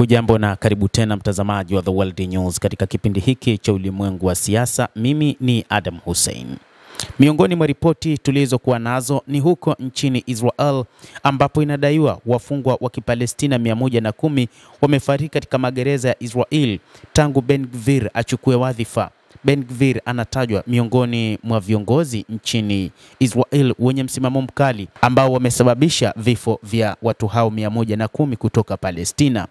Hujambo na karibu tena mtazamaji wa The World News katika kipindi hiki cha ulimwengu wa siasa. Mimi ni Adam Hussein. Miongoni mwa ripoti tulizokuwa nazo ni huko nchini Israel ambapo inadaiwa wafungwa wa Kipalestina 110 wamefariki katika magereza ya Israel tangu Ben Gvir achukue wadhifa. Ben Gvir anatajwa miongoni mwa viongozi nchini Israel wenye msimamo mkali ambao wamesababisha vifo vya watu hao 110 kutoka Palestina.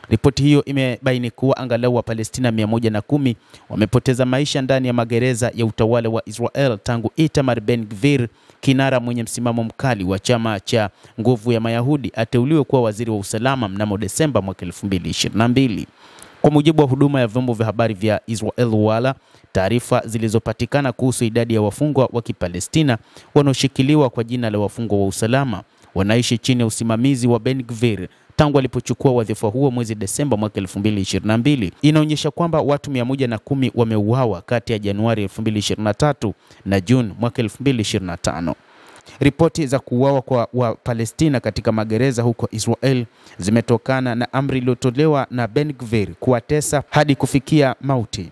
Ripoti hiyo imebaini kuwa angalau wa Palestina 110 wamepoteza maisha ndani ya magereza ya utawala wa Israel tangu Itamar Ben Gvir, kinara mwenye msimamo mkali wa chama cha nguvu ya Mayahudi, ateuliwe kuwa waziri wa usalama mnamo Desemba mwaka 2022. Kwa mujibu wa huduma ya vyombo vya habari vya Israel Wala, taarifa zilizopatikana kuhusu idadi ya wafungwa wa Kipalestina wanaoshikiliwa kwa jina la wafungwa wa usalama wanaishi chini ya usimamizi wa Ben Gvir tangu alipochukua wadhifa huo mwezi Desemba mwaka 2022. Inaonyesha kwamba watu 110 wameuawa kati ya Januari 2023 na Juni mwaka 2025. Ripoti za kuuawa kwa Wapalestina katika magereza huko Israel zimetokana na amri iliyotolewa na Ben Gvir kuwatesa hadi kufikia mauti.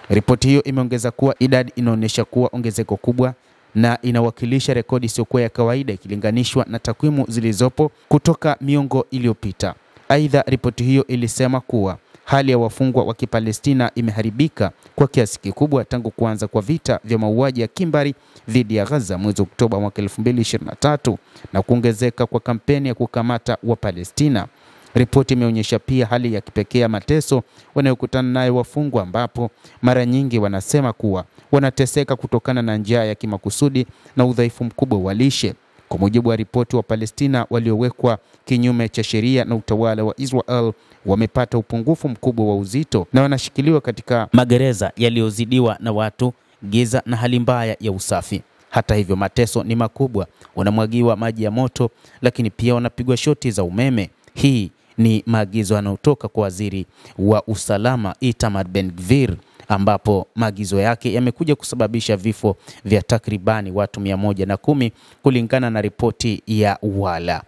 Ripoti hiyo imeongeza kuwa idadi inaonyesha kuwa ongezeko kubwa na inawakilisha rekodi isiyokuwa ya kawaida ikilinganishwa na takwimu zilizopo kutoka miongo iliyopita. Aidha, ripoti hiyo ilisema kuwa hali ya wafungwa wa Kipalestina imeharibika kwa kiasi kikubwa tangu kuanza kwa vita vya mauaji ya kimbari dhidi ya Gaza mwezi Oktoba mwaka 2023 na kuongezeka kwa kampeni ya kukamata wa Palestina. Ripoti imeonyesha pia hali ya kipekee ya mateso wanayokutana nayo wafungwa, ambapo mara nyingi wanasema kuwa wanateseka kutokana na njaa ya kimakusudi na udhaifu mkubwa wa lishe. Kwa mujibu wa ripoti, wa Palestina waliowekwa kinyume cha sheria na utawala wa Israel wamepata upungufu mkubwa wa uzito na wanashikiliwa katika magereza yaliyozidiwa na watu, giza na hali mbaya ya usafi. Hata hivyo, mateso ni makubwa, wanamwagiwa maji ya moto, lakini pia wanapigwa shoti za umeme. Hii ni maagizo yanayotoka kwa waziri wa usalama Itamar Ben Gvir, ambapo maagizo yake yamekuja kusababisha vifo vya takribani watu 110 kulingana na ripoti ya Wala.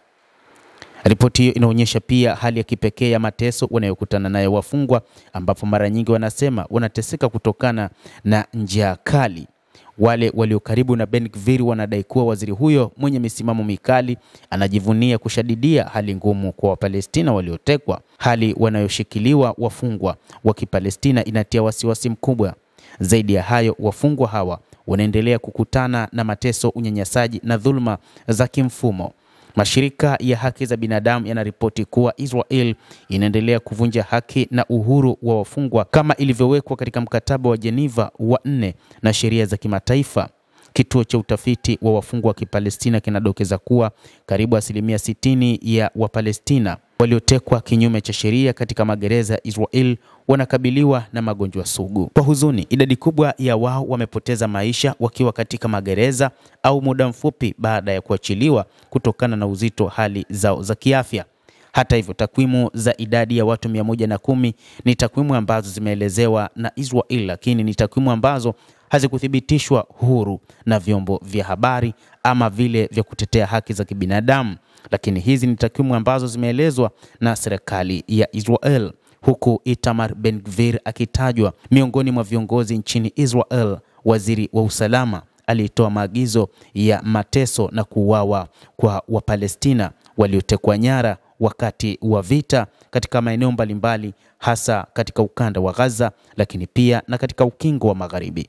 Ripoti hiyo inaonyesha pia hali ya kipekee ya mateso wanayokutana nayo wafungwa, ambapo mara nyingi wanasema wanateseka kutokana na njaa kali. Wale walio karibu na Ben Gvir wanadai kuwa waziri huyo mwenye misimamo mikali anajivunia kushadidia hali ngumu kwa Wapalestina waliotekwa. Hali wanayoshikiliwa wafungwa wa Kipalestina inatia wasiwasi mkubwa. Zaidi ya hayo, wafungwa hawa wanaendelea kukutana na mateso, unyanyasaji na dhulma za kimfumo. Mashirika ya haki za binadamu yanaripoti kuwa Israel inaendelea kuvunja haki na uhuru wa wafungwa kama ilivyowekwa katika mkataba wa Geneva wa 4 na sheria za kimataifa. Kituo cha utafiti wa wafungwa wa Kipalestina kinadokeza kuwa karibu 60% ya Wapalestina waliotekwa kinyume cha sheria katika magereza ya Israel wanakabiliwa na magonjwa sugu. Kwa huzuni, idadi kubwa ya wao wamepoteza maisha wakiwa katika magereza au muda mfupi baada ya kuachiliwa kutokana na uzito hali zao za kiafya. Hata hivyo, takwimu za idadi ya watu 110 ni takwimu ambazo zimeelezewa na Israel, lakini ni takwimu ambazo hazikuthibitishwa huru na vyombo vya habari ama vile vya kutetea haki za kibinadamu. Lakini hizi ni takwimu ambazo zimeelezwa na serikali ya Israel, huku Itamar Ben Gvir akitajwa miongoni mwa viongozi nchini Israel. Waziri wa usalama alitoa maagizo ya mateso na kuuawa kwa Wapalestina waliotekwa nyara wakati wa vita katika maeneo mbalimbali, hasa katika ukanda wa Gaza, lakini pia na katika ukingo wa Magharibi.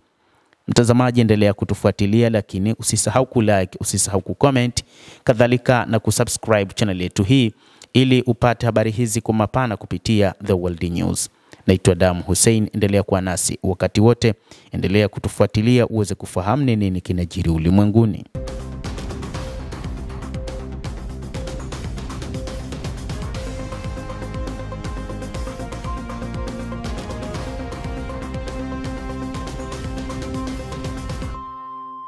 Mtazamaji, endelea kutufuatilia, lakini usisahau kulike, usisahau kucomment, kadhalika na kusubscribe channel yetu hii ili upate habari hizi kwa mapana kupitia The World News. Naitwa Adam Hussein, endelea kuwa nasi wakati wote, endelea kutufuatilia uweze kufahamu nini kinajiri ulimwenguni.